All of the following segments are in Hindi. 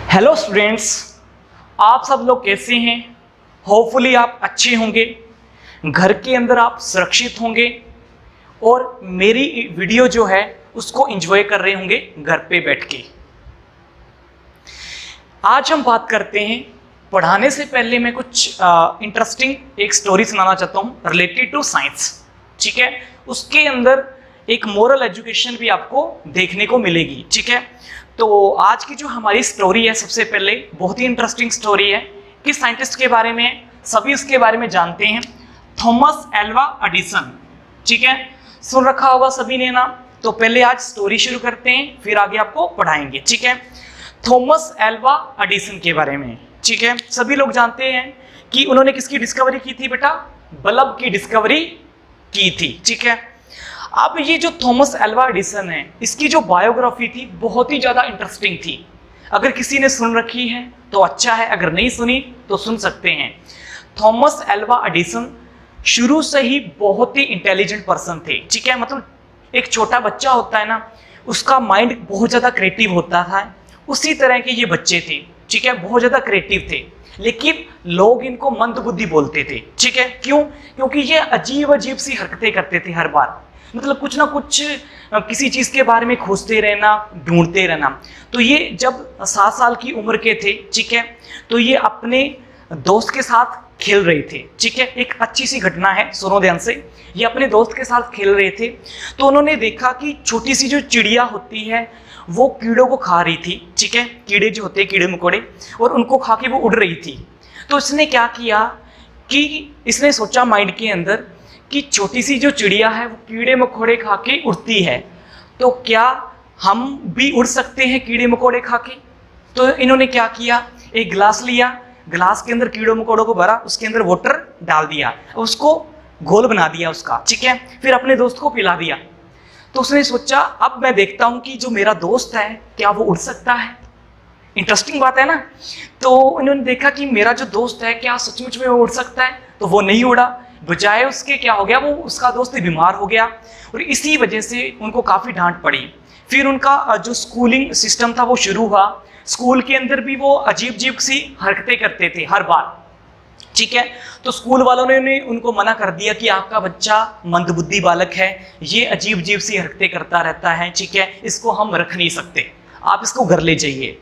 हेलो स्टूडेंट्स, आप सब लोग कैसे हैं। होपफुली आप अच्छे होंगे, घर के अंदर आप सुरक्षित होंगे और मेरी वीडियो जो है उसको एंजॉय कर रहे होंगे घर पे बैठ के। आज हम बात करते हैं, पढ़ाने से पहले मैं कुछ इंटरेस्टिंग एक स्टोरी सुनाना चाहता हूँ रिलेटेड टू साइंस। ठीक है, उसके अंदर एक मोरल एजुकेशन भी आपको देखने को मिलेगी। ठीक है, तो आज की जो हमारी स्टोरी है, सबसे पहले बहुत ही इंटरेस्टिंग स्टोरी है। किस साइंटिस्ट के बारे में, सभी उसके बारे में जानते हैं, थॉमस एल्वा एडिसन। ठीक है, सुन रखा होगा सभी ने नाम। तो पहले आज स्टोरी शुरू करते हैं, फिर आगे आपको पढ़ाएंगे। ठीक है, थॉमस एल्वा एडिसन के बारे में। ठीक है, सभी लोग जानते हैं कि उन्होंने किसकी डिस्कवरी की थी बेटा, बल्ब की डिस्कवरी की थी। ठीक है, अब ये जो थॉमस एल्वा एडिसन है, इसकी जो बायोग्राफी थी बहुत ही ज्यादा इंटरेस्टिंग थी। अगर किसी ने सुन रखी है तो अच्छा है, अगर नहीं सुनी तो सुन सकते हैं। थॉमस एल्वा एडिसन शुरू से ही बहुत ही इंटेलिजेंट पर्सन थे। ठीक है, मतलब एक छोटा बच्चा होता है ना, उसका माइंड बहुत ज्यादा क्रिएटिव होता था, उसी तरह के ये बच्चे थे। ठीक है, बहुत ज्यादा क्रिएटिव थे, लेकिन लोग इनको मंदबुद्धि बोलते थे। ठीक है, क्यों? क्योंकि ये अजीब अजीब सी हरकतें करते थे हर बार, मतलब कुछ ना कुछ किसी चीज के बारे में खोजते रहना, ढूंढते रहना। तो ये जब 7 साल की उम्र के थे, ठीक है, तो ये अपने दोस्त के साथ खेल रहे थे। ठीक है, एक अच्छी सी घटना है, सुनो ध्यान से। ये अपने दोस्त के साथ खेल रहे थे तो उन्होंने देखा कि छोटी सी जो चिड़िया होती है वो कीड़ों को खा रही थी। ठीक है, कीड़े जो होते हैं, कीड़े मकोड़े, और उनको खा के वो उड़ रही थी। तो इसने क्या किया कि इसने सोचा माइंड के अंदर कि छोटी सी जो चिड़िया है वो कीड़े मकोड़े खा के उड़ती है, तो क्या हम भी उड़ सकते हैं कीड़े मकोड़े खा के? तो इन्होंने क्या किया, एक गिलास लिया, गिलास के अंदर कीड़ों मकोड़ों को भरा, उसके अंदर वाटर डाल दिया, उसको घोल बना दिया उसका। ठीक है, फिर अपने दोस्त को पिला दिया। तो उसने सोचा अब मैं देखता हूं कि जो मेरा दोस्त है क्या वो उड़ सकता है। इंटरेस्टिंग बात है ना। तो इन्होंने देखा कि मेरा जो दोस्त है क्या सचमुच में वो उड़ सकता है, तो वो नहीं उड़ा। बजाय उसके क्या हो गया, वो उसका दोस्त बीमार हो गया और इसी वजह से उनको काफ़ी डांट पड़ी। फिर उनका जो स्कूलिंग सिस्टम था वो शुरू हुआ। स्कूल के अंदर भी वो अजीब अजीब सी हरकतें करते थे हर बार। ठीक है, तो स्कूल वालों ने उनको मना कर दिया कि आपका बच्चा मंदबुद्धि बालक है, ये अजीब अजीब सी हरकतें करता रहता है। ठीक है, इसको हम रख नहीं सकते, आप इसको घर ले जाइए।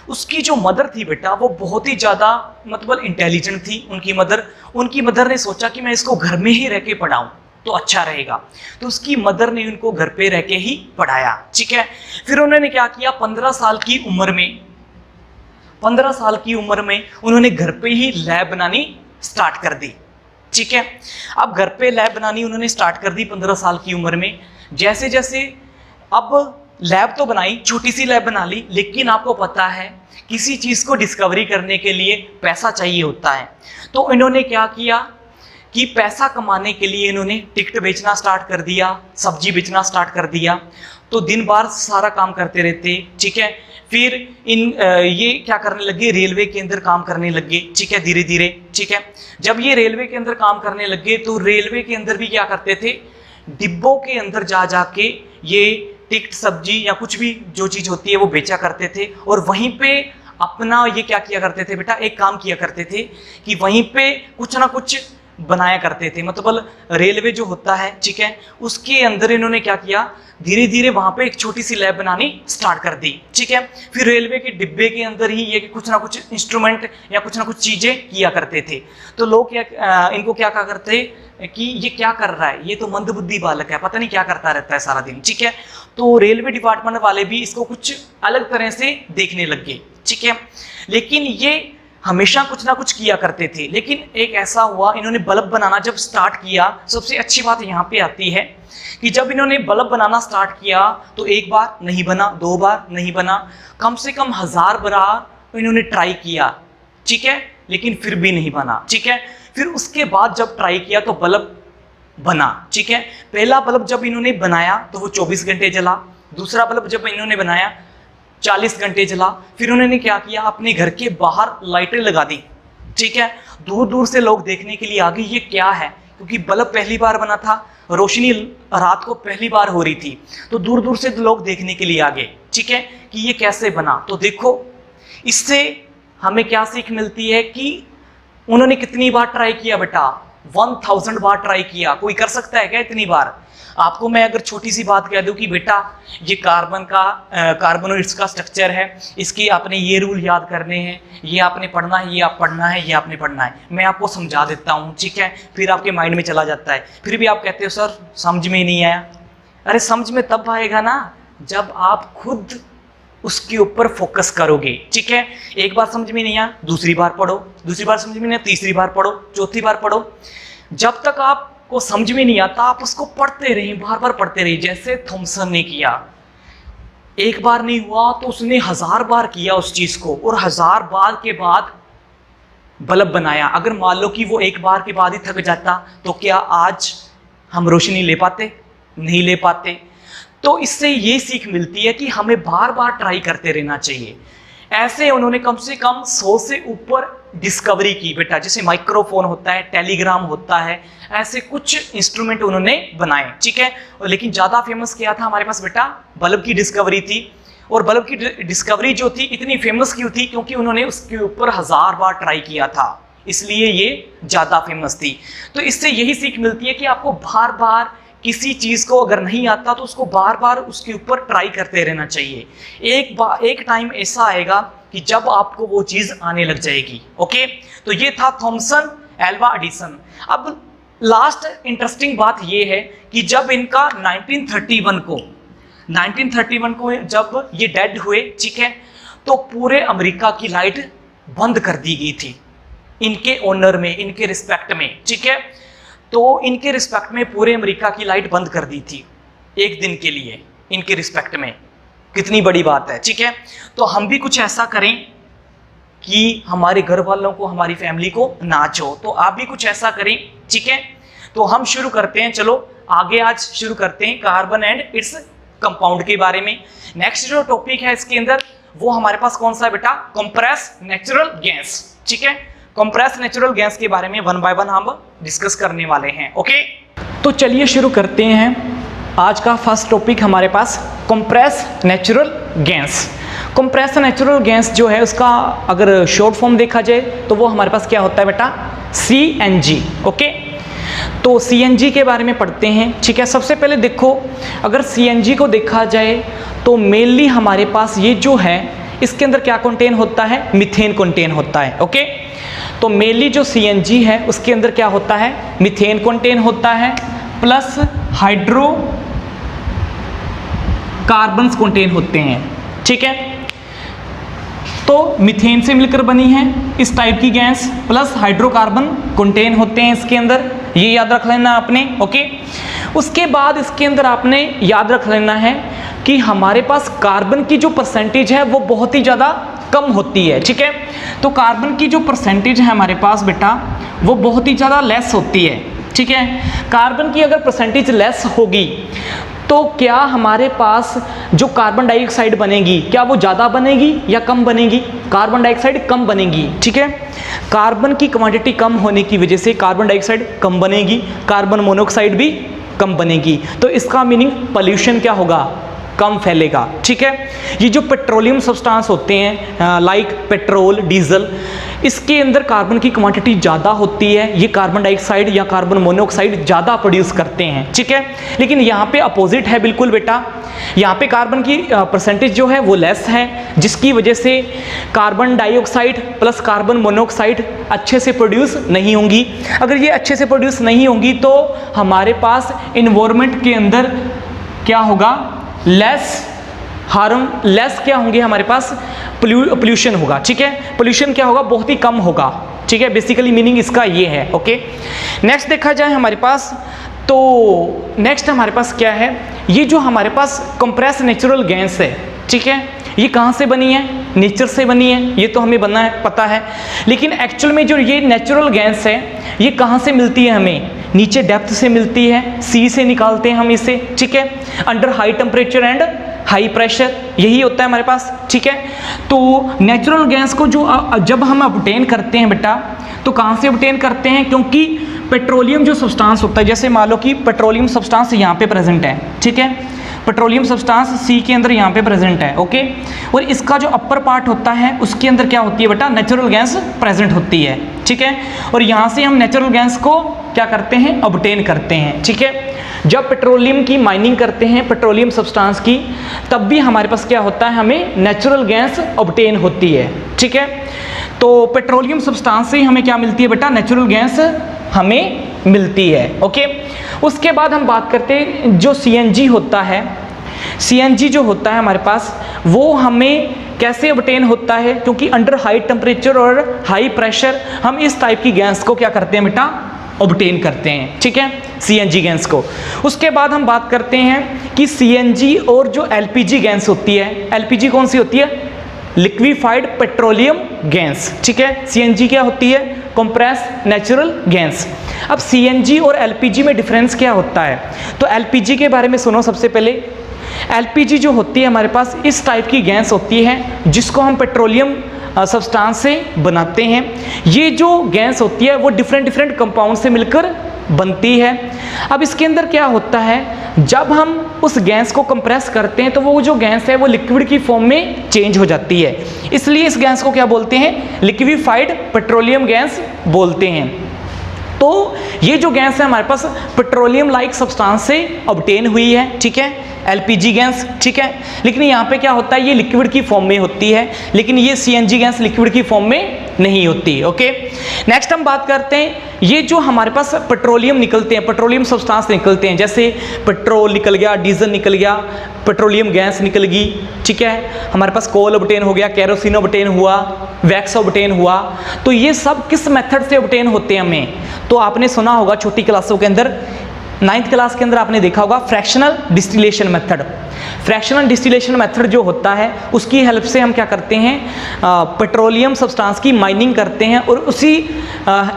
उसकी जो मदर थी बेटा, वो बहुत ही ज़्यादा मतलब इंटेलिजेंट थी। उनकी मदर ने सोचा कि मैं इसको घर में ही रह के पढ़ाऊँ तो अच्छा रहेगा, तो उसकी मदर ने उनको घर पे रह के ही पढ़ाया। ठीक है, फिर उन्होंने क्या किया, 15 साल की उम्र में उन्होंने घर पे ही लैब बनानी स्टार्ट कर दी। ठीक है, अब घर पे लैब बनानी उन्होंने स्टार्ट कर दी 15 साल की उम्र में। जैसे जैसे अब लैब तो बनाई, छोटी सी लैब बना ली, लेकिन आपको पता है किसी चीज़ को डिस्कवरी करने के लिए पैसा चाहिए होता है। तो इन्होंने क्या किया कि पैसा कमाने के लिए इन्होंने टिकट बेचना स्टार्ट कर दिया, सब्जी बेचना स्टार्ट कर दिया। तो दिन भर सारा काम करते रहते। ठीक है, फिर ये क्या करने लगे, रेलवे के अंदर काम करने लगे। ठीक है, धीरे धीरे। ठीक है, जब ये रेलवे के अंदर काम करने लगे तो रेलवे के अंदर भी क्या करते थे, डिब्बों के अंदर जा जाके ये टिकट, सब्जी या कुछ भी जो चीज़ होती है वो बेचा करते थे। और वहीं पे अपना ये क्या किया करते थे बेटा, एक काम किया करते थे कि वहीं पे कुछ ना कुछ बनाया करते थे। मतलब रेलवे जो होता है, ठीक है, उसके अंदर इन्होंने क्या किया, धीरे धीरे वहां पे एक छोटी सी लैब बनानी स्टार्ट कर दी। ठीक है, फिर रेलवे के डिब्बे के अंदर ही ये कुछ ना कुछ इंस्ट्रूमेंट या कुछ ना कुछ चीजें किया करते थे। तो लोग इनको क्या कहा करते कि ये क्या कर रहा है, ये तो मंदबुद्धि बालक है, पता नहीं क्या करता रहता है सारा दिन। ठीक है, तो रेलवे डिपार्टमेंट वाले भी इसको कुछ अलग तरह से देखने लग गए। ठीक है, लेकिन ये हमेशा कुछ ना कुछ किया करते थे। लेकिन एक ऐसा हुआ, इन्होंने बल्ब बनाना जब स्टार्ट किया, सबसे अच्छी बात यहाँ पे आती है कि जब इन्होंने बल्ब बनाना स्टार्ट किया तो एक बार नहीं बना, 2 बार नहीं बना, कम से कम 1000 बार इन्होंने ट्राई किया। ठीक है, लेकिन फिर भी नहीं बना। ठीक है, फिर उसके बाद जब ट्राई किया तो बल्ब बना। ठीक है, पहला बल्ब जब इन्होंने बनाया तो वो 24 घंटे जला, दूसरा बल्ब जब इन्होंने बनाया 40 घंटे जला। फिर उन्होंने क्या किया, अपने घर के बाहर लाइटें लगा दी। ठीक है, दूर दूर से लोग देखने के लिए आ गए ये क्या है, क्योंकि बल्ब पहली बार बना था, रोशनी रात को पहली बार हो रही थी, तो दूर दूर से लोग देखने के लिए आ गए। ठीक है, कि ये कैसे बना। तो देखो इससे हमें क्या सीख मिलती है कि उन्होंने कितनी बार ट्राई किया बेटा, 1000 बार ट्राई किया। कोई कर सकता है क्या इतनी बार? आपको मैं अगर छोटी सी बात कह दूं कि बेटा ये कार्बोनेट्स का स्ट्रक्चर है, इसकी आपने ये रूल याद करने हैं, ये आपने पढ़ना है, ये आप पढ़ना है, ये आपने पढ़ना है, मैं आपको समझा देता हूँ, ठीक है, फिर आपके माइंड में चला जाता है, फिर भी आप कहते हो सर समझ में ही नहीं आया। अरे समझ में तब आएगा ना जब आप खुद उसके ऊपर फोकस करोगे, ठीक है। एक बार समझ में नहीं आया, दूसरी बार पढ़ो, दूसरी बार समझ में नहीं आया, तीसरी बार पढ़ो, चौथी बार पढ़ो। जब तक आपको समझ में नहीं आता आप उसको पढ़ते रहिए, बार बार पढ़ते रहिए। जैसे थॉमसन ने किया, एक बार नहीं हुआ तो उसने 1000 बार किया उस चीज को, और 1000 बार के बाद बल्ब बनाया। अगर मान लो कि वो एक बार के बाद ही थक जाता तो क्या आज हम रोशनी ले पाते? नहीं ले पाते। तो इससे ये सीख मिलती है कि हमें बार बार ट्राई करते रहना चाहिए। ऐसे उन्होंने कम से कम 100 से ऊपर डिस्कवरी की बेटा, जैसे माइक्रोफोन होता है, टेलीग्राम होता है, ऐसे कुछ इंस्ट्रूमेंट उन्होंने बनाए, ठीक है। लेकिन ज़्यादा फेमस क्या था हमारे पास बेटा? बल्ब की डिस्कवरी थी। और बल्ब की डिस्कवरी जो थी इतनी फेमस क्यों थी? क्योंकि उन्होंने उसके ऊपर 1000 बार ट्राई किया था, इसलिए ये ज़्यादा फेमस थी। तो इससे यही सीख मिलती है कि आपको बार बार किसी चीज़ को अगर नहीं आता तो उसको बार बार उसके ऊपर ट्राई करते रहना चाहिए। एक टाइम ऐसा आएगा कि जब आपको वो चीज़ आने लग जाएगी। ओके, तो ये था थॉमसन एल्वा एडिसन। अब लास्ट इंटरेस्टिंग बात ये है कि जब इनका 1931 को जब ये डेड हुए, ठीक है, तो पूरे अमेरिका की लाइट बंद कर दी गई थी इनके ऑनर में, इनके रिस्पेक्ट में, ठीक है। तो इनके रिस्पेक्ट में पूरे अमेरिका की लाइट बंद कर दी थी एक दिन के लिए, इनके रिस्पेक्ट में। कितनी बड़ी बात है, ठीक है। तो हम भी कुछ ऐसा करें कि हमारे घर वालों को, हमारी फैमिली को ना हो, तो आप भी कुछ ऐसा करें, ठीक है। तो हम शुरू करते हैं, चलो आगे आज शुरू करते हैं कार्बन एंड इट्स कंपाउंड के बारे में। नेक्स्ट जो टॉपिक है इसके अंदर वो हमारे पास कौन सा है बेटा? कंप्रेस नेचुरल गैस, ठीक है। कंप्रेस नेचुरल गैस के बारे में 1 बाय 1 हम डिस्कस करने वाले हैं। ओके, तो चलिए शुरू करते हैं। आज का फर्स्ट टॉपिक हमारे पास compress natural gas. Compress natural gas जो है उसका अगर शॉर्ट फॉर्म देखा जाए तो वो हमारे पास क्या होता है बेटा? CNG। ओके, तो CNG के बारे में पढ़ते हैं, ठीक है। सबसे पहले देखो, अगर CNG को देखा जाए तो मेनली हमारे पास ये जो है इसके अंदर क्या कंटेन होता है? मीथेन कंटेन होता है। ओके, तो मेनली जो CNG है उसके अंदर क्या होता है? मीथेन कंटेन होता है, प्लस हाइड्रोकार्बन्स कंटेन होते हैं, ठीक है। तो मीथेन से मिलकर बनी है इस टाइप की गैस, प्लस हाइड्रोकार्बन कंटेन होते हैं इसके अंदर, ये याद रख लेना आपने। ओके, उसके बाद इसके अंदर आपने याद रख लेना है कि हमारे पास कार्बन की जो परसेंटेज है वो बहुत ही ज़्यादा कम होती है, ठीक है। तो कार्बन की जो परसेंटेज है हमारे पास बेटा वो बहुत ही ज़्यादा लेस होती है, ठीक है। कार्बन की अगर परसेंटेज लेस होगी तो क्या हमारे पास जो कार्बन डाइऑक्साइड बनेगी क्या वो ज़्यादा बनेगी या कम बनेगी? कार्बन डाइऑक्साइड कम बनेगी, ठीक है। कार्बन की क्वांटिटी कम होने की वजह से कार्बन डाइऑक्साइड कम बनेगी, कार्बन मोनोऑक्साइड भी कम बनेगी। तो इसका मीनिंग पॉल्यूशन क्या होगा? कम फैलेगा, ठीक है। ये जो पेट्रोलियम सब्सटेंस होते हैं लाइक पेट्रोल, डीजल, इसके अंदर कार्बन की क्वांटिटी ज़्यादा होती है, ये कार्बन डाइऑक्साइड या कार्बन मोनोऑक्साइड ज़्यादा प्रोड्यूस करते हैं, ठीक है। लेकिन यहाँ पे अपोजिट है बिल्कुल बेटा, यहाँ पे कार्बन की परसेंटेज जो है वो लेस है, जिसकी वजह से carbon dioxide plus carbon monoxide अच्छे से प्रोड्यूस नहीं होंगी। अगर ये अच्छे से प्रोड्यूस नहीं होंगी तो हमारे पास इन्वायरमेंट के अंदर क्या होगा? लेस क्या होंगे हमारे पास? पोल्यूशन होगा, ठीक है। पोल्यूशन क्या होगा? बहुत ही कम होगा, ठीक है। बेसिकली मीनिंग इसका ये है। ओके, नेक्स्ट देखा जाए हमारे पास, तो नेक्स्ट हमारे पास क्या है? ये जो हमारे पास कंप्रेस नेचुरल गैस है, ठीक है, ये कहाँ से बनी है? नेचर से बनी है, ये तो हमें पता है। लेकिन एक्चुअल में जो ये नेचुरल गैस है ये कहाँ से मिलती है? हमें नीचे डेप्थ से मिलती है, सी से निकालते हैं हम इसे, ठीक है, under high temperature and high pressure, यही होता है हमारे पास, ठीक है। तो नेचुरल गैस को जो जब हम ऑब्टेन करते हैं बेटा तो कहाँ से ऑब्टेन करते हैं? क्योंकि पेट्रोलियम जो सब्सटेंस होता है, जैसे मान लो कि पेट्रोलियम सब्सटेंस यहाँ पे प्रेजेंट है, ठीक है, पेट्रोलियम सब्सटेंस सी के अंदर यहाँ पे प्रेजेंट है, ओके। और इसका जो अपर पार्ट होता है उसके अंदर क्या होती है बेटा, नेचुरल गैस प्रेजेंट होती है, ठीक है। और यहाँ से हम नेचुरल गैस को क्या करते हैं, ऑब्टेन करते हैं, ठीक है। जब पेट्रोलियम की माइनिंग करते हैं, पेट्रोलियम सब्सटेंस की, तब भी हमारे पास क्या होता है, हमें नेचुरल गैस ऑब्टेन होती है, ठीक है। तो पेट्रोलियम सब्सटेंस से हमें क्या मिलती है बेटा, नेचुरल गैस हमें मिलती है, ओके। उसके बाद हम बात करते हैं जो सीएनजी होता है, सीएनजी जो होता है हमारे पास, वो हमें कैसे ऑब्टेन होता है, क्योंकि अंडर हाई टेम्परेचर और हाई प्रेशर हम इस टाइप की गैस को क्या करते हैं बेटा, ऑब्टेन करते हैं, ठीक है, सीएनजी गैस को। उसके बाद हम बात करते हैं कि सीएनजी और जो एलपीजी गैस होती है, एलपीजी कौन सी होती है, लिक्विफाइड पेट्रोलियम गैस, ठीक है। सीएनजी क्या होती है, कंप्रेस नेचुरल गैस। अब सीएनजी और एलपीजी में डिफरेंस क्या होता है, तो एलपीजी के बारे में सुनो सबसे पहले। एलपीजी जो होती है हमारे पास इस टाइप की गैस होती है जिसको हम पेट्रोलियम सब्सटेंस से बनाते हैं। ये जो गैस होती है वो डिफरेंट कंपाउंड से मिलकर बनती है। अब इसके अंदर क्या होता है, जब हम उस गैस को कंप्रेस करते हैं तो वो जो गैस है वो लिक्विड की फॉर्म में चेंज हो जाती है, इसलिए इस गैस को क्या बोलते हैं, लिक्विफाइड पेट्रोलियम गैस बोलते हैं। तो ये जो गैस है हमारे पास पेट्रोलियम लाइक सब्सटेंस से ऑब्टेन हुई है, ठीक है, एलपीजी गैस, ठीक है। लेकिन यहाँ पे क्या होता है, ये लिक्विड की फॉर्म में होती है, लेकिन ये सीएनजी गैस लिक्विड की फॉर्म में नहीं होती, ओके। नेक्स्ट हम बात करते हैं, ये जो हमारे पास पेट्रोलियम निकलते हैं, पेट्रोलियम सब्सटेंस निकलते हैं, जैसे पेट्रोल निकल गया, डीजल निकल गया, पेट्रोलियम गैस निकल गई, ठीक है, हमारे पास कोल ऑब्टेन हो गया, केरोसिन ऑब्टेन हुआ, वैक्स ऑब्टेन हुआ। तो ये सब किस मेथड से ऑब्टेन होते हैं हमें, तो आपने सुना होगा छोटी क्लासों के अंदर, 9th क्लास के अंदर आपने देखा होगा fractional distillation method. Fractional distillation method जो होता है उसकी हेल्प से हम क्या करते हैं, पेट्रोलियम सब्सटेंस की माइनिंग करते हैं, और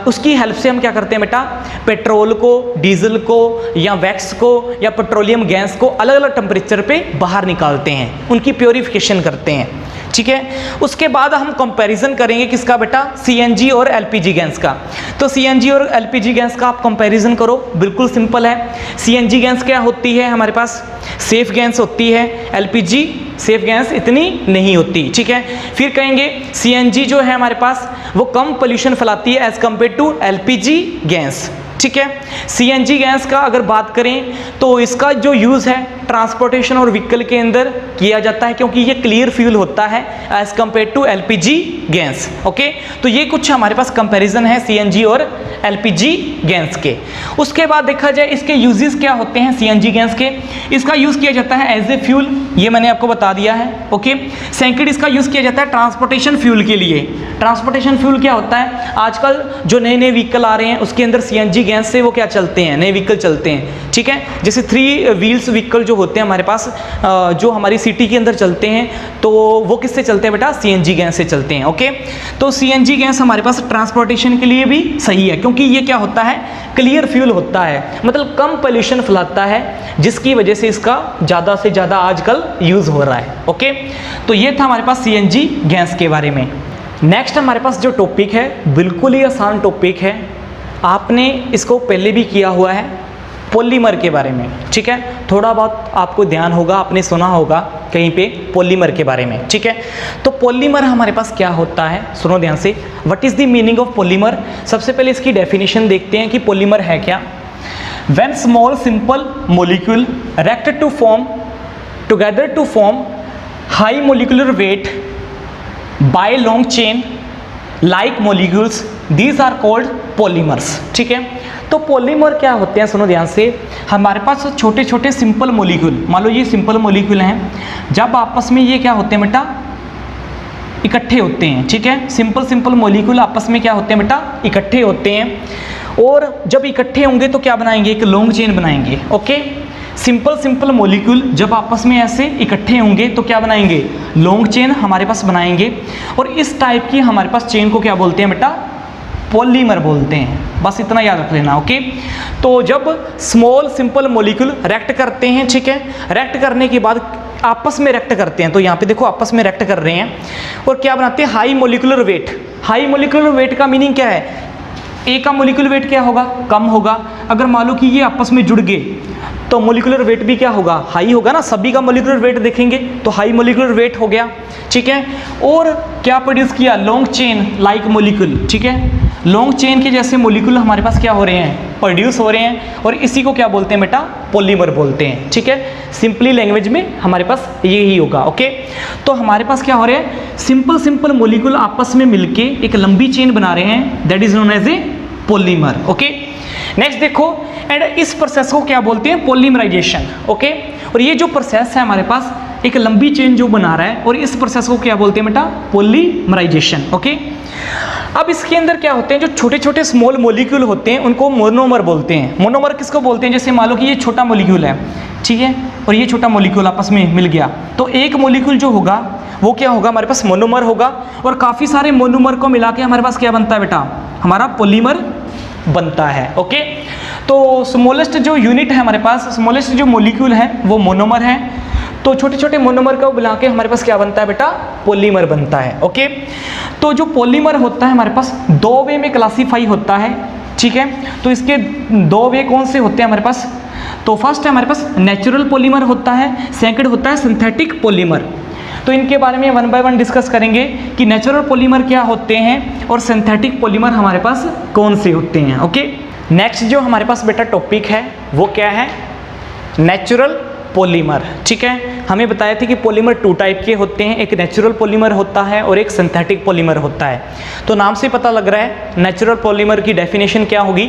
उसकी हेल्प से हम क्या करते हैं बेटा, पेट्रोल को, डीजल को या वैक्स को या पेट्रोलियम गैस को अलग अलग टेम्परेचर पे बाहर निकालते हैं, उनकी प्योरीफिकेशन करते हैं, ठीक है। उसके बाद हम कंपैरिजन करेंगे किसका बेटा, सीएनजी और एलपीजी गैस का। तो सीएनजी और एलपीजी गैस का आप कंपैरिजन करो, बिल्कुल सिंपल है। सीएनजी गैस क्या होती है हमारे पास, सेफ गैस होती है, एलपीजी सेफ गैस इतनी नहीं होती, ठीक है। फिर कहेंगे सीएनजी जो है हमारे पास वो कम पोल्यूशन फैलाती है as compare to LPG gas, ठीक है। सीएनजी गैस का अगर बात करें तो इसका जो यूज़ है ट्रांसपोर्टेशन और व्हीकल के अंदर किया जाता है, क्योंकि ये क्लियर फ्यूल होता है as compare to LPG gas, okay. तो ये कुछ हमारे पास कंपैरिजन है सीएनजी और एलपीजी गैस के। उसके बाद देखा जाए इसके यूजेस क्या होते हैं सीएनजी गैस के, इसका यूज़ किया जाता है एज ए फ्यूल, ये मैंने आपको बता दिया है, ओके। सेकंड इसका यूज़ किया जाता है ट्रांसपोर्टेशन फ्यूल के लिए। ट्रांसपोर्टेशन फ्यूल क्या होता है, आजकल जो नए नए व्हीकल आ रहे हैं उसके अंदर सीएनजी गैस से वो क्या चलते हैं, नए व्हीकल चलते हैं, ठीक है। जैसे 3 व्हील्स व्हीकल जो होते हैं हमारे पास, जो हमारी सिटी के अंदर चलते हैं, तो वो किससे चलते हैं बेटा, सीएनजी गैस से चलते हैं, ओके। तो सीएनजी गैस हमारे पास ट्रांसपोर्टेशन के लिए भी सही है, क्योंकि ये क्या होता है, क्लियर फ्यूल होता है, मतलब कम पोल्यूशन फैलाता है, जिसकी वजह से इसका ज़्यादा से ज़्यादा आजकल यूज़ हो रहा है, ओके। तो ये था हमारे पास सीएनजी गैस के बारे में। नेक्स्ट हमारे पास जो टॉपिक है बिल्कुल ही आसान टॉपिक है, आपने इसको पहले भी किया हुआ है, पॉलीमर के बारे में, ठीक है। थोड़ा बहुत आपको ध्यान होगा, आपने सुना होगा कहीं पे पॉलीमर के बारे में, ठीक है। तो पॉलीमर हमारे पास क्या होता है, सुनो ध्यान से, what is the meaning of polymer. सबसे पहले इसकी डेफिनेशन देखते हैं कि पॉलीमर है क्या। When small simple molecule react to form together to form high molecular weight by long chain like molecules, these are called polymers, ठीक है। तो पॉलीमर क्या होते हैं, सुनो ध्यान से, हमारे पास छोटे छोटे सिंपल मॉलिक्यूल, मान लो ये सिंपल मॉलिक्यूल हैं, जब आपस में ये क्या होते हैं बेटा, इकट्ठे होते हैं, ठीक है। सिंपल मॉलिक्यूल आपस में क्या होते हैं बेटा, इकट्ठे होते हैं, और जब इकट्ठे होंगे तो क्या बनाएंगे, एक लॉन्ग चेन बनाएंगे, ओके। सिंपल मॉलिक्यूल जब आपस में ऐसे इकट्ठे होंगे तो क्या बनाएंगे, लॉन्ग चेन हमारे पास बनाएंगे, और इस टाइप की हमारे पास चेन को क्या बोलते हैं बेटा, पॉलीमर बोलते हैं, बस इतना याद रख लेना, ओके। तो जब स्मॉल सिंपल मॉलिक्यूल रिएक्ट करते हैं, ठीक है, रिएक्ट करने के बाद आपस में रिएक्ट करते हैं, तो यहाँ पे देखो आपस में रिएक्ट कर रहे हैं, और क्या बनाते हैं, high molecular weight. High molecular weight का मीनिंग क्या है, ए का मॉलिक्यूलर वेट क्या होगा, कम होगा। अगर मान लो कि ये आपस में जुड़ गए तो मोलिकुलर वेट भी क्या होगा, हाई होगा ना, सभी का मोलिकुलर वेट देखेंगे तो हाई मोलिकुलर वेट हो गया, ठीक है। और क्या प्रोड्यूस किया, लॉन्ग चेन लाइक मोलिक्यूल, ठीक है, लॉन्ग चेन के जैसे मोलिक्यूल हमारे पास क्या हो रहे हैं, प्रोड्यूस हो रहे हैं, और इसी को क्या बोलते हैं बेटा, पॉलीमर बोलते हैं, ठीक है। सिंपली लैंग्वेज में हमारे पास ये ही होगा, ओके। तो हमारे पास क्या हो रहा है, सिंपल मोलिक्यूल आपस में मिलके एक लंबी चेन बना रहे हैं, that is known as a polymer, okay. Next देखो, एंड इस प्रोसेस को क्या बोलते हैं, पॉलीमराइजेशन, ओके। और ये जो प्रोसेस है हमारे पास एक लंबी चेन जो बना रहा है, और इस प्रोसेस को क्या बोलते हैं बेटा, पॉलीमराइजेशन, ओके। अब इसके अंदर क्या होते हैं, जो छोटे छोटे स्मॉल मोलिक्यूल होते हैं उनको मोनोमर बोलते हैं। मोनोमर किसको बोलते हैं, जैसे मान लो कि ये छोटा मोलिक्यूल है, ठीक है, और ये छोटा मोलिक्यूल आपस में मिल गया, तो एक मोलिक्यूल जो होगा वो क्या होगा, हमारे पास मोनोमर होगा, और काफ़ी सारे मोनोमर को मिला के हमारे पास क्या बनता है बेटा, हमारा पॉलीमर बनता है, ओके। तो स्मॉलेस्ट जो यूनिट है हमारे पास, स्मॉलेस्ट जो मोलिक्यूल है वो मोनोमर है, तो छोटे छोटे मोनोमर को मिला के हमारे पास क्या बनता है बेटा, पॉलीमर बनता है, ओके। तो जो पॉलीमर होता है हमारे पास दो वे में क्लासीफाई होता है, ठीक है। तो इसके दो वे कौन से होते हैं हमारे पास, तो फर्स्ट है हमारे पास नेचुरल पॉलीमर होता है, सेकंड होता है सिंथेटिक पॉलीमर। तो इनके बारे में वन बाय वन डिस्कस करेंगे कि नेचुरल पॉलीमर क्या होते हैं और सिंथेटिक पॉलीमर हमारे पास कौन से होते हैं, ओके। नेक्स्ट जो हमारे पास बेटा टॉपिक है वो क्या है, नेचुरल पॉलीमर, ठीक है। हमें बताया था कि पॉलीमर टू टाइप के होते हैं, एक नेचुरल पॉलीमर होता है और एक सिंथेटिक पॉलीमर होता है। तो नाम से पता लग रहा है नेचुरल पॉलीमर की डेफिनेशन क्या होगी,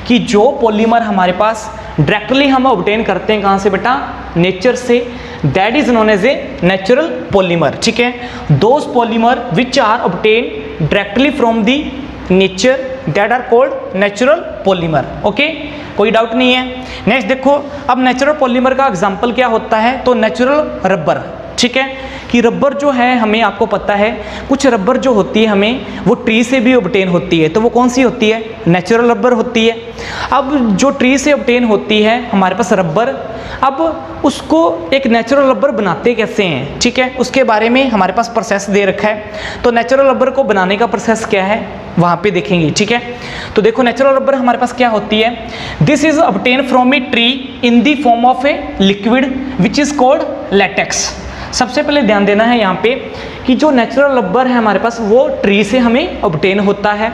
कि जो पॉलीमर हमारे पास डायरेक्टली हम ऑब्टेन करते हैं कहाँ से बेटा, नेचर से, that is known as a natural polymer, ठीक है। Those polymer which are obtain directly from the nature that are called natural polymer, okay, कोई डाउट नहीं है। नेक्स्ट देखो, अब नेचुरल पॉलीमर का एग्जांपल क्या होता है, तो नेचुरल रबर, ठीक है, कि रबर जो है हमें आपको पता है कुछ रबर जो होती है हमें वो ट्री से भी ऑब्टेन होती है, तो वो कौन सी होती है, नेचुरल रबर होती है। अब जो ट्री से ऑब्टेन होती है हमारे पास रबर, अब उसको एक नेचुरल रबर बनाते कैसे हैं, ठीक है, उसके बारे में हमारे पास प्रोसेस दे रखा है। तो नेचुरल रबर को बनाने का प्रोसेस क्या है वहाँ पे देखेंगे, ठीक है। तो देखो नेचुरल रबर हमारे पास क्या होती है, this is obtain from a tree in the form of a liquid which is called latex. सबसे पहले ध्यान देना है यहाँ पे कि जो नेचुरल रबर है हमारे पास वो ट्री से हमें ऑब्टेन होता है,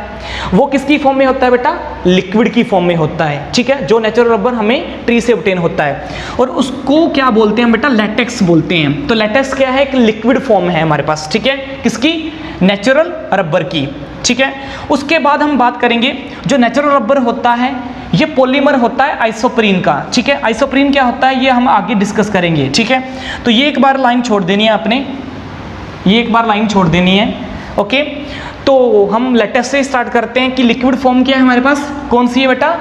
वो किसकी फॉर्म में होता है बेटा, लिक्विड की फॉर्म में होता है, ठीक है। जो नेचुरल रबर हमें ट्री से ऑब्टेन होता है और उसको क्या बोलते हैं बेटा, लैटेक्स बोलते हैं। तो लैटेक्स क्या है, एक लिक्विड फॉर्म है हमारे पास, ठीक है, किसकी, नेचुरल रबर की, ठीक है। उसके बाद हम बात करेंगे जो नेचुरल रबर होता है ये पॉलीमर होता है आइसोप्रीन का, ठीक है। आइसोप्रीन क्या होता है ये हम आगे डिस्कस करेंगे, ठीक है। तो ये एक बार लाइन छोड़ देनी है आपने, ये एक बार लाइन छोड़ देनी है, ओके। तो हम लेटेक्स से स्टार्ट करते हैं कि लिक्विड फॉर्म क्या है हमारे पास, कौन सी है बेटा,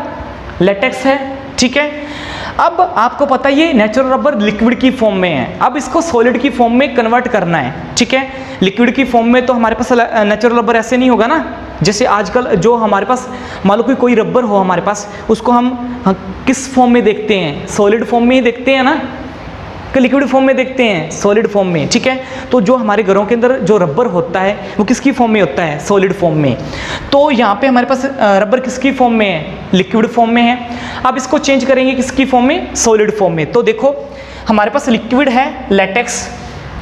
लेटेक्स है, ठीक है। अब आपको पता है ये नेचुरल रबर लिक्विड की फॉर्म में है, अब इसको सॉलिड की फॉर्म में कन्वर्ट करना है, ठीक है। लिक्विड की फॉर्म में तो हमारे पास नेचुरल रबर ऐसे नहीं होगा ना, जैसे आजकल जो हमारे पास मान लो कि कोई रबर हो हमारे पास, उसको हम किस फॉर्म में देखते हैं, सॉलिड फॉर्म में ही देखते हैं ना, कि लिक्विड फॉर्म में देखते हैं, सॉलिड फॉर्म में, ठीक है। तो जो हमारे घरों के अंदर जो रबर होता है वो किसकी फॉर्म में होता है, सॉलिड फॉर्म में। तो यहाँ पे हमारे पास रबर किसकी फॉर्म में है, लिक्विड फॉर्म में है। अब इसको चेंज करेंगे किसकी फॉर्म में, सॉलिड फॉर्म में। तो देखो हमारे पास लिक्विड है लैटेक्स,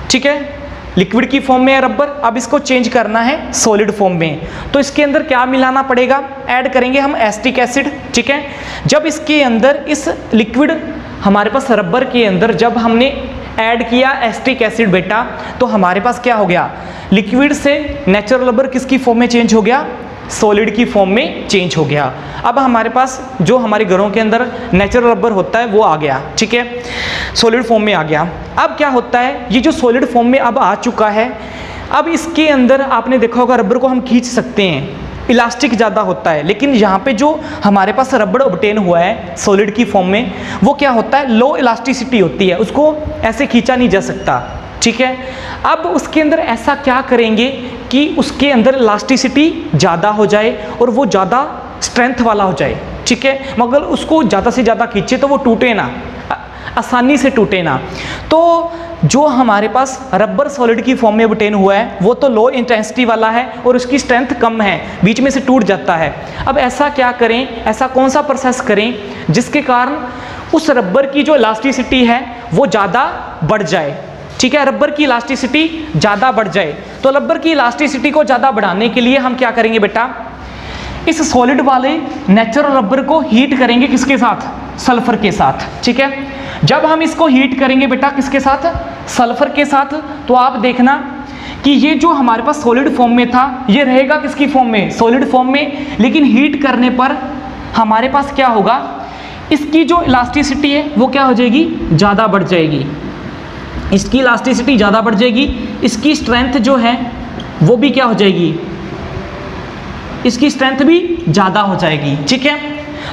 ठीक है, लिक्विड की फॉर्म में है रबर, अब इसको चेंज करना है सॉलिड फॉर्म में। तो इसके अंदर क्या मिलाना पड़ेगा, ऐड करेंगे हम एसिटिक एसिड, ठीक है। जब इसके अंदर इस लिक्विड हमारे पास रबर के अंदर जब हमने ऐड किया एसिटिक एसिड बेटा, तो हमारे पास क्या हो गया, लिक्विड से नेचुरल रबर किसकी फॉर्म में चेंज हो गया, सॉलिड की फॉर्म में चेंज हो गया। अब हमारे पास जो हमारे घरों के अंदर नेचुरल रबर होता है वो आ गया, ठीक है, सॉलिड फॉर्म में आ गया। अब क्या होता है, ये जो सॉलिड फॉर्म में अब आ चुका है, अब इसके अंदर आपने देखा होगा रबर को हम खींच सकते हैं, इलास्टिक ज़्यादा होता है, लेकिन यहाँ पे जो हमारे पास रबर ऑब्टेन हुआ है सॉलिड की फॉर्म में वो क्या होता है, लो इलास्टिसिटी होती है, उसको ऐसे खींचा नहीं जा सकता, ठीक है। अब उसके अंदर ऐसा क्या करेंगे कि उसके अंदर इलास्टिसिटी ज़्यादा हो जाए और वो ज़्यादा स्ट्रेंथ वाला हो जाए, ठीक है, मगर उसको ज़्यादा से ज़्यादा खींचे तो वो टूटे ना, आसानी से टूटे ना। तो जो हमारे पास रबर सॉलिड की फॉर्म में ऑब्टेन हुआ है वो तो लो इंटेंसिटी वाला है और उसकी स्ट्रेंथ कम है, बीच में से टूट जाता है। अब ऐसा क्या करें, ऐसा कौन सा प्रोसेस करें जिसके कारण उस रबर की जो इलास्टिसिटी है वो ज़्यादा बढ़ जाए। ठीक है, रबर की इलास्टिसिटी ज़्यादा बढ़ जाए। तो रबर की इलास्टिसिटी को ज़्यादा बढ़ाने के लिए हम क्या करेंगे बेटा, इस सॉलिड वाले नेचुरल रबर को हीट करेंगे किसके साथ, सल्फर के साथ। ठीक है, जब हम इसको हीट करेंगे बेटा किसके साथ, सल्फर के साथ, तो आप देखना कि ये जो हमारे पास सॉलिड फॉर्म में था ये रहेगा किसकी फॉर्म में, सॉलिड फॉर्म में, लेकिन हीट करने पर हमारे पास क्या होगा, इसकी जो इलास्टिसिटी है वो क्या हो जाएगी, ज़्यादा बढ़ जाएगी। इसकी इलास्टिसिटी ज़्यादा बढ़ जाएगी, इसकी स्ट्रेंथ जो है वो भी क्या हो जाएगी, इसकी स्ट्रेंथ भी ज़्यादा हो जाएगी। ठीक है,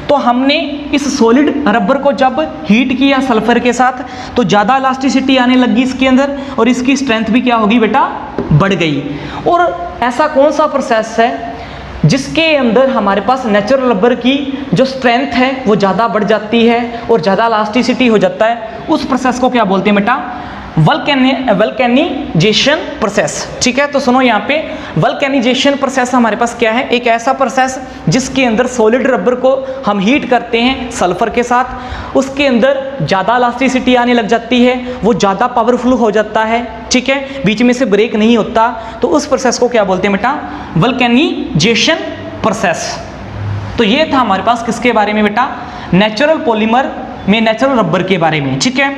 तो हमने इस सॉलिड रबर को जब हीट किया सल्फर के साथ तो ज़्यादा इलास्टिसिटी आने लगी इसके अंदर और इसकी स्ट्रेंथ भी क्या होगी बेटा, बढ़ गई। और ऐसा कौन सा प्रोसेस है जिसके अंदर हमारे पास नेचुरल रबर की जो स्ट्रेंथ है वो ज़्यादा बढ़ जाती है और ज़्यादा इलास्टिसिटी हो जाता है, उस प्रोसेस को क्या बोलते हैं बेटा, वल्केनाइजेशन प्रोसेस। ठीक है, तो सुनो यहाँ पे वल्केनाइजेशन प्रोसेस हमारे पास क्या है, एक ऐसा प्रोसेस जिसके अंदर सॉलिड रबर को हम हीट करते हैं सल्फर के साथ, उसके अंदर ज़्यादा इलास्टिसिटी आने लग जाती है, वो ज़्यादा पावरफुल हो जाता है। ठीक है, बीच में से ब्रेक नहीं होता, तो उस प्रोसेस को क्या बोलते हैं बेटा, वल्केनाइजेशन प्रोसेस। तो ये था हमारे पास किसके बारे में बेटा, नेचुरल पॉलीमर में नेचुरल रबर के बारे में। ठीक है,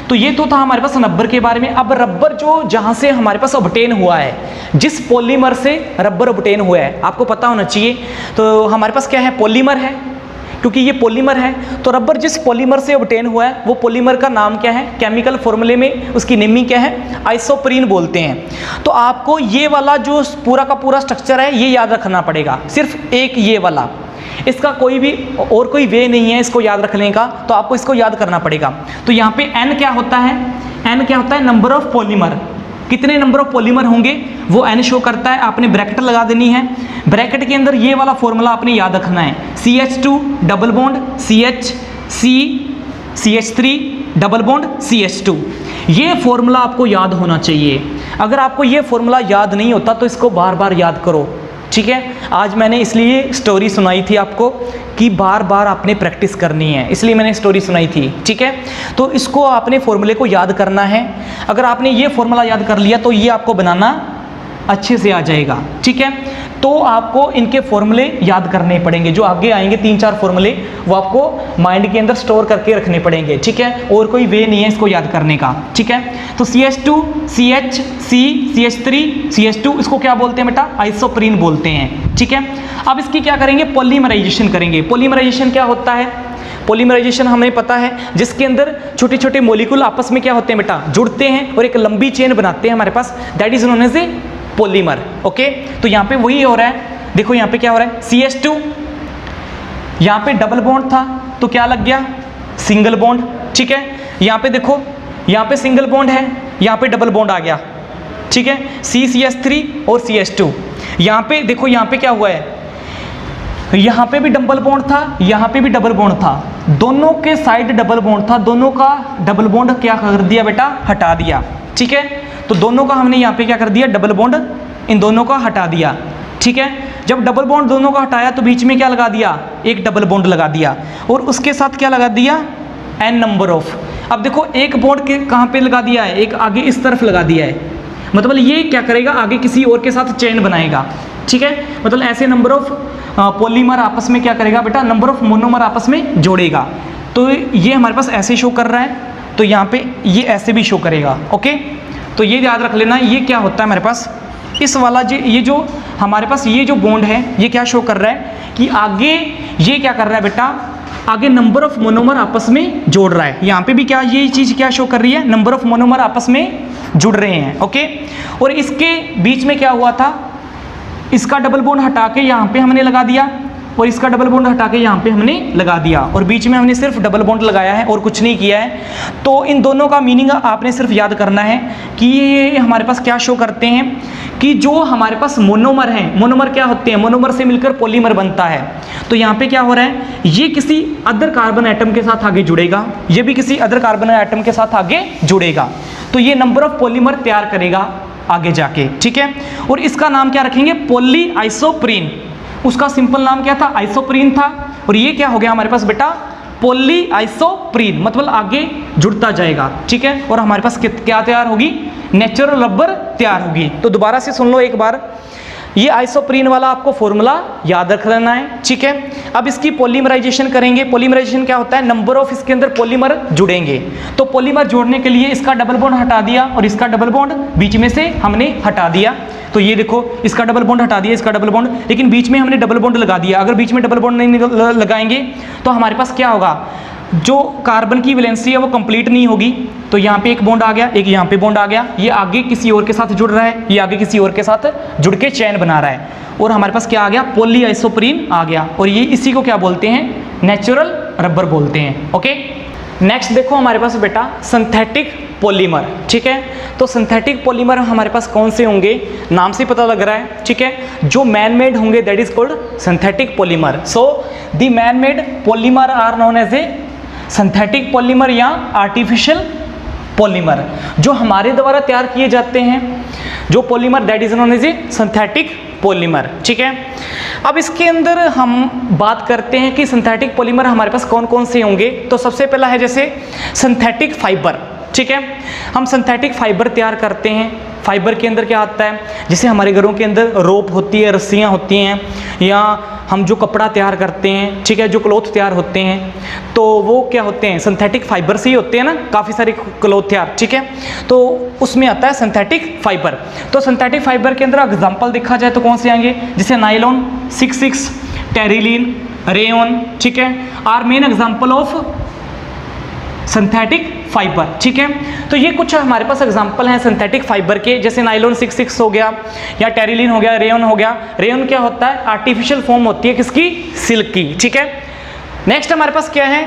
तो ये तो था हमारे पास रबर के बारे में। अब रबर जो जहाँ से हमारे पास ऑब्टेन हुआ है, जिस पॉलीमर से रबर ऑब्टेन हुआ है आपको पता होना चाहिए। तो हमारे पास क्या है, पॉलीमर है, क्योंकि ये पॉलीमर है तो रबर जिस पॉलीमर से ऑब्टेन हुआ है वो पॉलीमर का नाम क्या है, केमिकल फॉर्मूले में उसकी नेमिंग क्या है, आइसोप्रीन बोलते हैं। तो आपको ये वाला जो पूरा का पूरा स्ट्रक्चर है ये याद रखना पड़ेगा, सिर्फ एक ये वाला, इसका कोई भी और कोई वे नहीं है इसको याद रखने का, तो आपको इसको याद करना पड़ेगा। तो यहाँ पे n क्या होता है, n क्या होता है, नंबर ऑफ पॉलीमर, कितने नंबर ऑफ पॉलीमर होंगे वो n शो करता है। आपने ब्रैकेट लगा देनी है, ब्रैकेट के अंदर ये वाला फॉर्मूला आपने याद रखना है, CH2 double bond CH, CH3 double bond CH2, ये फॉर्मूला आपको याद होना चाहिए। अगर आपको ये फॉर्मूला याद नहीं होता तो इसको बार बार याद करो। ठीक है, आज मैंने इसलिए स्टोरी सुनाई थी आपको कि बार बार आपने प्रैक्टिस करनी है, इसलिए मैंने स्टोरी सुनाई थी। ठीक है, तो इसको आपने फॉर्मूले को याद करना है। अगर आपने ये फॉर्मूला याद कर लिया तो ये आपको बनाना अच्छे से आ जाएगा। ठीक है, तो आपको इनके फॉर्मूले याद करने पड़ेंगे, जो आगे आएंगे 3-4 फॉर्मूले वो आपको माइंड के अंदर स्टोर करके रखने पड़ेंगे। ठीक है, और कोई वे नहीं है इसको याद करने का। ठीक है, तो CH2 CH C CH3 CH2 इसको क्या बोलते हैं बेटा, आइसोप्रीन बोलते हैं। ठीक है, अब इसकी क्या करेंगे, पॉलीमराइजेशन करेंगे। पॉलीमराइजेशन क्या होता है, पॉलीमराइजेशन हमें पता है जिसके अंदर छोटे छोटे मॉलिक्यूल आपस में क्या होते हैं बेटा, जुड़ते हैं और एक लंबी चेन बनाते हैं हमारे पास, that is known as a polymer. Okay, तो यहाँ पे वही हो रहा है, देखो यहाँ पे क्या हो रहा है, CH2 यहाँ पे डबल बॉन्ड था तो क्या लग गया, सिंगल बॉन्ड। ठीक है, यहाँ पे देखो, यहाँ पे सिंगल बॉन्ड है, यहाँ पे डबल बॉन्ड आ गया। ठीक है, CH3 और CH2, यहाँ पे देखो, यहाँ पे क्या हुआ है, यहाँ पे भी डबल बॉन्ड था, यहाँ पे भी डबल बॉन्ड था, दोनों के साइड डबल बॉन्ड था, दोनों का डबल बॉन्ड क्या कर दिया बेटा, हटा दिया। ठीक है, तो दोनों का हमने यहाँ पे क्या कर दिया, डबल बॉन्ड इन दोनों का हटा दिया। ठीक है, जब डबल बॉन्ड दोनों का हटाया तो बीच में क्या लगा दिया, एक डबल बॉन्ड लगा दिया और उसके साथ क्या लगा दिया, n नंबर ऑफ। अब देखो एक बॉन्ड के कहाँ पे लगा दिया है, एक आगे इस तरफ लगा दिया है, मतलब ये क्या करेगा, आगे किसी और के साथ चेन बनाएगा। ठीक है, मतलब ऐसे नंबर ऑफ पॉलीमर आपस में क्या करेगा बेटा, नंबर ऑफ मोनोमर आपस में जोड़ेगा। तो ये हमारे पास ऐसे शो कर रहा है, तो यहाँ पे ये ऐसे भी शो करेगा। ओके, तो ये याद रख लेना, ये क्या होता है हमारे पास, इस वाला ये जो हमारे पास ये जो बॉन्ड है ये क्या शो कर रहा है कि आगे ये क्या कर रहा है बेटा, आगे नंबर ऑफ मोनोमर आपस में जोड़ रहा है। यहाँ पे भी क्या ये चीज़ क्या शो कर रही है, नंबर ऑफ मोनोमर आपस में जुड़ रहे हैं। ओके, और इसके बीच में क्या हुआ था, इसका डबल बॉन्ड हटा के यहाँ पे हमने लगा दिया और इसका डबल बॉन्ड हटा के यहाँ पे हमने लगा दिया और बीच में हमने सिर्फ डबल बॉन्ड लगाया है और कुछ नहीं किया है। तो इन दोनों का मीनिंग आपने सिर्फ याद करना है कि ये हमारे पास क्या शो करते हैं कि जो हमारे पास मोनोमर हैं, मोनोमर क्या होते हैं, मोनोमर से मिलकर पॉलीमर बनता है। तो यहाँ पे क्या हो रहा है, ये किसी अदर कार्बन एटम के साथ आगे जुड़ेगा, ये भी किसी अदर कार्बन एटम के साथ आगे जुड़ेगा, तो ये नंबर ऑफ पॉलीमर तैयार करेगा आगे जाके। ठीक है, और इसका नाम क्या रखेंगे, पॉली आइसोप्रीन। उसका सिंपल नाम क्या था, आइसोप्रीन था, और ये क्या हो गया हमारे पास बेटा, पॉली आइसोप्रीन, मतलब आगे जुड़ता जाएगा, ठीक है। और हमारे पास क्या तैयार होगी, नेचुरल रबर तैयार होगी। तो दोबारा से सुन लो एक बार, ये आइसोप्रीन वाला आपको फॉर्मूला याद रख लेना है, ठीक है। अब इसकी पॉलीमराइजेशन करेंगे। पॉलीमराइजेशन क्या होता है, नंबर ऑफ इसके अंदर पॉलीमर जुड़ेंगे। तो पॉलीमर जोड़ने के लिए इसका डबल बॉन्ड हटा दिया और इसका डबल बॉन्ड बीच में से हमने हटा दिया। तो ये देखो, इसका डबल बॉन्ड हटा दिया, इसका डबल बॉन्ड, लेकिन बीच में हमने डबल बॉन्ड लगा दिया। अगर बीच में डबल बॉन्ड नहीं लगाएंगे तो हमारे पास क्या होगा, जो कार्बन की वैलेंसी है वो कंप्लीट नहीं होगी। तो यहाँ पे एक बॉन्ड आ गया, एक यहाँ पे बॉन्ड आ गया, ये आगे किसी और के साथ जुड़ रहा है, ये आगे किसी और के साथ जुड़ के चैन बना रहा है, और हमारे पास क्या आ गया, पॉली आइसोप्रीन आ गया। और ये इसी को क्या बोलते हैं, नेचुरल रबर बोलते हैं। ओके, नेक्स्ट देखो हमारे पास बेटा सिंथेटिक पॉलीमर, ठीक है। तो सिंथेटिक पॉलीमर हमारे पास कौन से होंगे, नाम से पता लग रहा है, ठीक है। जो मैन मेड होंगे that is called synthetic polymer. So the man made polymer are known as a synthetic polymer या आर्टिफिशियल पॉलीमर। जो हमारे द्वारा तैयार किए जाते हैं जो polymer that is known as a synthetic polymer, ठीक है। अब इसके अंदर हम बात करते हैं कि सिंथेटिक पॉलीमर हमारे पास कौन कौन से होंगे। तो सबसे पहला है जैसे सिंथेटिक फाइबर, ठीक है। हम सिंथेटिक फाइबर तैयार करते हैं। फाइबर के अंदर क्या आता है, जैसे हमारे घरों के अंदर रोप होती है, रस्सियाँ होती हैं, या हम जो कपड़ा तैयार करते हैं, ठीक है, जो क्लॉथ तैयार होते हैं, तो वो क्या होते हैं, सिंथेटिक फाइबर से ही होते हैं ना, काफ़ी सारे क्लॉथ तैयार, ठीक है। तो उसमें आता है सिंथेटिक फाइबर। तो सिंथेटिक फाइबर के अंदर एग्जाम्पल देखा जाए तो कौन से आएंगे, जैसे नायलॉन 66, टेरिलीन, रेयन, ठीक है, are main example of synthetic fibre, ठीक है। तो ये कुछ हमारे पास एग्जांपल हैं सिंथेटिक फाइबर के, जैसे नायलॉन 66 हो गया, या टेरिलीन हो गया, रेयन हो गया। रेयन क्या होता है, आर्टिफिशियल फॉर्म होती है किसकी, सिल्क की, ठीक है। नेक्स्ट हमारे पास क्या है,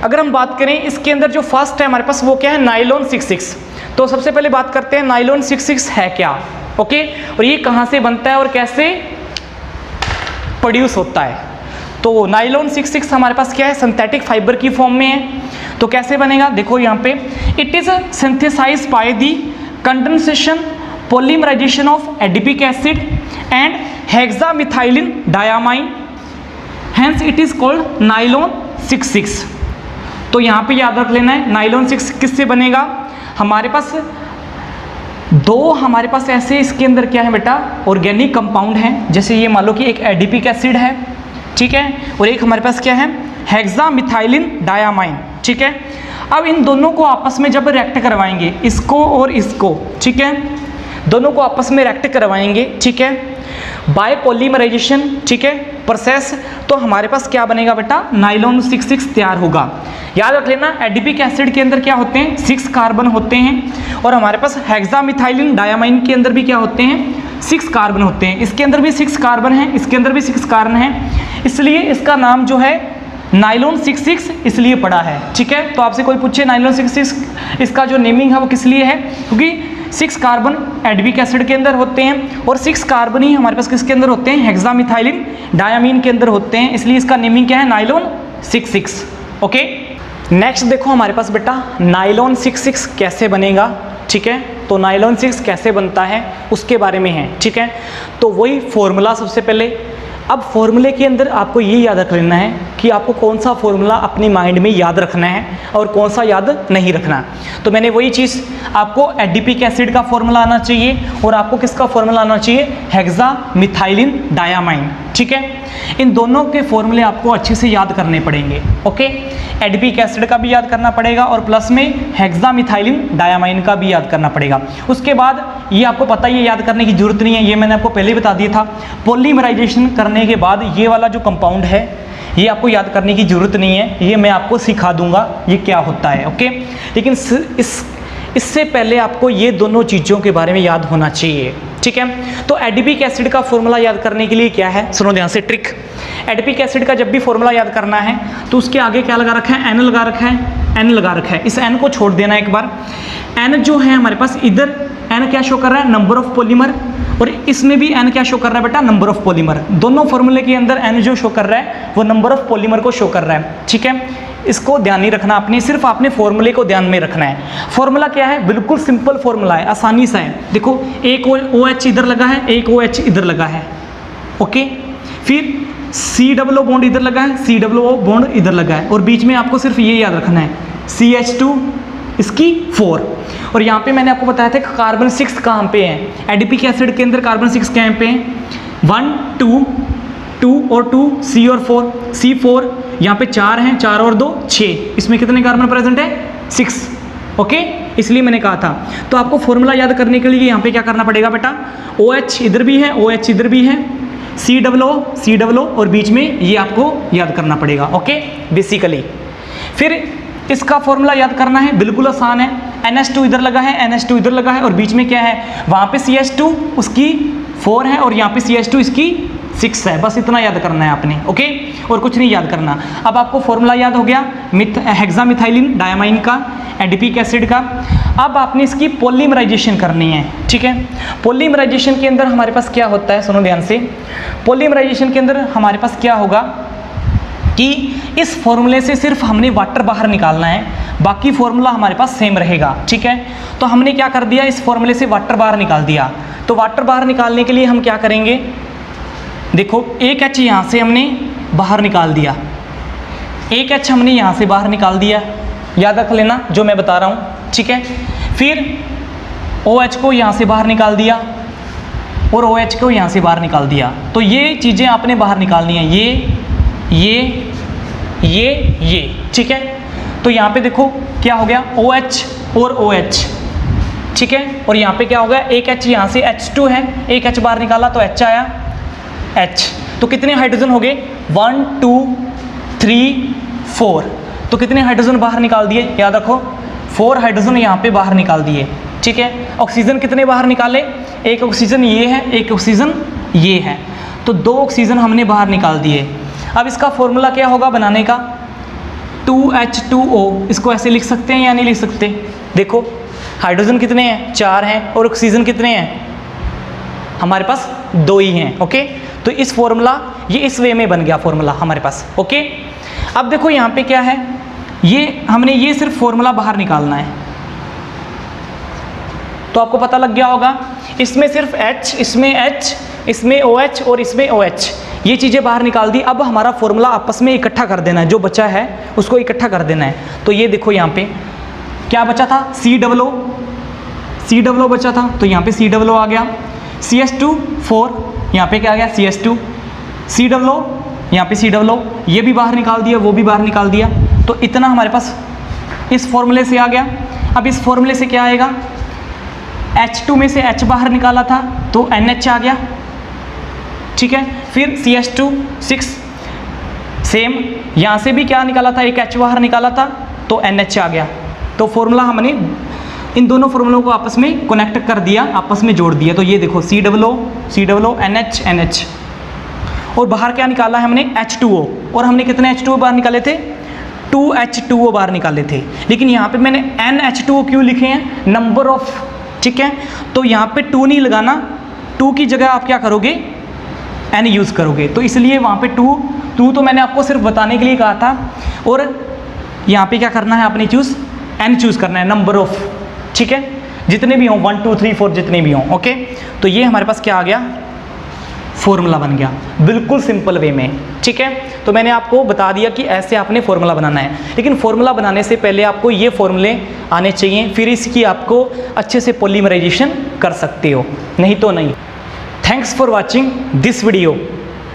अगर हम बात करें इसके अंदर जो फर्स्ट है हमारे पास वो क्या है, नायलॉन 66। तो सबसे पहले बात करते हैं नायलॉन 66 है क्या, ओके, और ये कहाँ से बनता है और कैसे प्रोड्यूस होता है। तो नायलॉन 66 हमारे पास क्या है, सिंथेटिक फाइबर की फॉर्म में है। तो कैसे बनेगा, देखो यहाँ पे, it is synthesised by the condensation polymerisation of adipic acid and hexamethylene diamine, hence it is called nylon 66। तो यहाँ पे याद रख लेना है, नायलॉन 66 किससे बनेगा, हमारे पास हमारे पास ऐसे इसके अंदर क्या है बेटा, ऑर्गेनिक कंपाउंड है। जैसे ये मान लो कि एक एडिपिक एसिड है, ठीक है, और एक हमारे पास क्या है, हेक्सामिथाइलिन डायामाइन, ठीक है। अब इन दोनों को आपस में जब रिएक्ट करवाएंगे, इसको और इसको, ठीक है, दोनों को आपस में रिएक्ट करवाएंगे, ठीक है, बाय पॉलीमराइजेशन, ठीक है, प्रोसेस, तो हमारे पास क्या बनेगा बेटा, नायलॉन 66 तैयार होगा। याद रख लेना, एडिपिक एसिड के अंदर क्या होते हैं, 6 कार्बन होते हैं, और हमारे पास हेक्सामिथाइलिन डायामाइन के अंदर भी क्या होते हैं, 6 कार्बन होते हैं। इसके अंदर भी 6 कार्बन है, इसके अंदर भी 6 कार्बन है, इसलिए इसका नाम जो है नायलॉन 66 इसलिए पड़ा है, ठीक है। तो आपसे कोई पूछे नायलॉन 66 इसका जो नेमिंग है वो किस लिए है, क्योंकि 6 कार्बन एडिपिक एसिड के अंदर होते हैं और 6 कार्बन ही हमारे पास किसके अंदर होते हैं, हेक्सामिथाइलिन डायामीन के अंदर होते हैं, इसलिए इसका नेमिंग क्या है, नायलॉन 66। ओके, नेक्स्ट देखो हमारे पास बेटा नायलॉन 66 कैसे बनेगा, ठीक है। तो नायलॉन 6 कैसे बनता है उसके बारे में है, ठीक है। तो वही फॉर्मूला सबसे पहले, अब फॉर्मूले के अंदर आपको ये याद रख लेना है कि आपको कौन सा फॉर्मूला अपनी माइंड में याद रखना है और कौन सा याद नहीं रखना। तो मैंने वही चीज़, आपको एडिपिक एसिड का फॉर्मूला आना चाहिए और आपको किसका फॉर्मूला आना चाहिए, हेक्सामिथाइलिन डायामाइन, ठीक है। इन दोनों के फॉर्मूले आपको अच्छे से याद करने पड़ेंगे, ओके। एडिपिक एसिड का भी याद करना पड़ेगा और प्लस में हेक्सामिथाइलिन डायामाइन का भी याद करना पड़ेगा। उसके बाद ये आपको पता ही है, याद करने की जरूरत नहीं है, ये मैंने आपको पहले ही बता दिया था। पॉलीमराइजेशन करने के बाद ये वाला जो कंपाउंड है ये आपको याद करने की जरूरत नहीं है, ये मैं आपको सिखा दूंगा ये क्या होता है, ओके। लेकिन इससे पहले आपको ये दोनों चीज़ों के बारे में याद होना चाहिए, ठीक है। तो एडिपिक एसिड का फॉर्मूला याद करने के लिए क्या है, सुनो ध्यान से ट्रिक। एडिपिक एसिड का जब भी फॉर्मूला याद करना है तो उसके आगे क्या लगा रखा है, एन लगा रखा है, एन लगा रखा है। इस एन को छोड़ देना एक बार। एन जो है हमारे पास इधर एन क्या शो कर रहा है, नंबर ऑफ पॉलीमर, और इसमें भी एन क्या शो कर रहा है बेटा, नंबर ऑफ पॉलीमर। दोनों फॉर्मूले के अंदर एन जो शो कर रहा है वो नंबर ऑफ पॉलीमर को शो कर रहा है, ठीक है। इसको ध्यान नहीं रखना आपने, सिर्फ आपने फॉर्मूले को ध्यान में रखना है। फॉर्मूला क्या है, बिल्कुल सिंपल फॉर्मूला है, आसानी सा है। देखो एक OH इधर लगा है, एक OH इधर लगा है, ओके। फिर सी डबल ओ बॉन्ड इधर लगा है, सी डबल ओ बॉन्ड इधर लगा है, और बीच में आपको सिर्फ ये याद रखना है CH2 इसकी 4। और यहाँ पे मैंने आपको बताया था कि कार्बन 6 कहाँ पे है, एडिपिक एसिड के अंदर कार्बन 6 कहाँ पे है, 1 2 2 और 2 C और 4 C4, यहाँ पे 4 हैं, 4 और 2 6, इसमें कितने कार्बन प्रेजेंट है 6। ओके, इसलिए मैंने कहा था। तो आपको फॉर्मूला याद करने के लिए यहाँ पे क्या करना पड़ेगा बेटा, OH इधर भी है, OH इधर भी है, C डबल O और बीच में ये आपको याद करना पड़ेगा। ओके बेसिकली फिर इसका फॉर्मूला याद करना है, बिल्कुल आसान है। NH2 इधर लगा है, NH2 इधर लगा है, और बीच में क्या है, वहाँ पे CH2 उसकी 4 है और यहाँ पे CH2 इसकी 6 है। बस इतना याद करना है आपने। ओके, और कुछ नहीं याद करना। अब आपको फॉर्मूला याद हो गया हेक्सामिथाइलिन डायमाइन का, एडिपिक एसिड का। अब आपने इसकी पॉलीमराइजेशन करनी है। ठीक है, पॉलीमराइजेशन के अंदर हमारे पास क्या होता है, सुनो ध्यान से। पॉलीमराइजेशन के अंदर हमारे पास क्या होगा कि इस फॉर्मूले से सिर्फ हमने वाटर बाहर निकालना है, बाकी फॉर्मूला हमारे पास सेम रहेगा। ठीक है, तो हमने क्या कर दिया, इस फॉर्मूले से वाटर बाहर निकाल दिया। तो वाटर बाहर निकालने के लिए हम क्या करेंगे, देखो एक H यहाँ से हमने बाहर निकाल दिया, एक H हमने यहाँ से बाहर निकाल दिया, याद रख लेना जो मैं बता रहा हूँ। ठीक है, फिर OH को यहाँ से बाहर निकाल दिया और OH को यहाँ से बाहर निकाल दिया। तो ये चीज़ें आपने बाहर निकालनी है, ये। ठीक है, तो यहाँ पे देखो क्या हो गया, OH और OH। ठीक है, और यहाँ पे क्या हो गया, एक H यहाँ से H2 है, एक H बाहर निकाला तो H आया, H। तो कितने हाइड्रोजन हो गए, 1 2 3 4। तो कितने हाइड्रोजन बाहर निकाल दिए, याद रखो 4 हाइड्रोजन यहाँ पे बाहर निकाल दिए। ठीक है, ऑक्सीजन कितने बाहर निकाले, एक ऑक्सीजन ये है, एक ऑक्सीजन ये है, तो 2 ऑक्सीजन हमने बाहर निकाल दिए। अब इसका फॉर्मूला क्या होगा बनाने का, 2H2O। इसको ऐसे लिख सकते हैं या नहीं लिख सकते, देखो हाइड्रोजन कितने हैं, 4 हैं, और ऑक्सीजन कितने हैं, हमारे पास 2 ही हैं। ओके, तो इस फॉर्मूला ये इस वे में बन गया फॉर्मूला हमारे पास। ओके, अब देखो यहाँ पे क्या है, ये हमने ये सिर्फ फॉर्मूला बाहर निकालना है। तो आपको पता लग गया होगा, इसमें सिर्फ H, इसमें H, इसमें OH और इसमें OH, ये चीज़ें बाहर निकाल दी। अब हमारा फॉर्मूला आपस में इकट्ठा कर देना है, जो बचा है उसको इकट्ठा कर देना है। तो ये देखो यहाँ पे क्या बचा था, C डबल O बचा था, तो यहाँ पे C डबल O आ गया, CH2 4, यहाँ पे क्या आ गया CH2, C डबल O, यहाँ पे C डबल O, ये भी बाहर निकाल दिया, वो भी बाहर निकाल दिया। तो इतना हमारे पास इस फॉर्मूले से आ गया। अब इस फॉर्मूले से क्या आएगा, H2 में से H बाहर निकाला था तो NH आ गया। ठीक है, फिर CH2 6, सेम यहाँ से भी क्या निकाला था, एक H बाहर निकाला था तो NH आ गया। तो फॉर्मूला हमने इन दोनों फॉर्मूलों को आपस में कनेक्ट कर दिया, आपस में जोड़ दिया। तो ये देखो C डबल O NH, और बाहर क्या निकाला है हमने, H2O। और हमने कितने H2O बाहर निकाले थे, 2H2O बाहर निकाले थे। लेकिन यहाँ पे मैंने NH2O क्यों लिखे हैं, नंबर ऑफ। ठीक है, तो यहाँ पे 2 नहीं लगाना, 2 की जगह आप क्या करोगे, N यूज़ करोगे। तो इसलिए वहाँ पे 2 तो मैंने आपको सिर्फ बताने के लिए कहा था। और यहाँ पे क्या करना है आपने, N चूज़ करना है, नंबर ऑफ। ठीक है, जितने भी हों 1 2 3 4 जितने भी हों। ओके, तो ये हमारे पास क्या आ गया, फॉर्मूला बन गया, बिल्कुल सिंपल वे में। ठीक है, तो मैंने आपको बता दिया कि ऐसे आपने फॉर्मूला बनाना है। लेकिन फॉर्मूला बनाने से पहले आपको ये फॉर्मूले आने चाहिए, फिर इसकी आपको अच्छे से पॉलीमराइजेशन कर सकते हो, नहीं तो नहीं। Thanks for watching this video.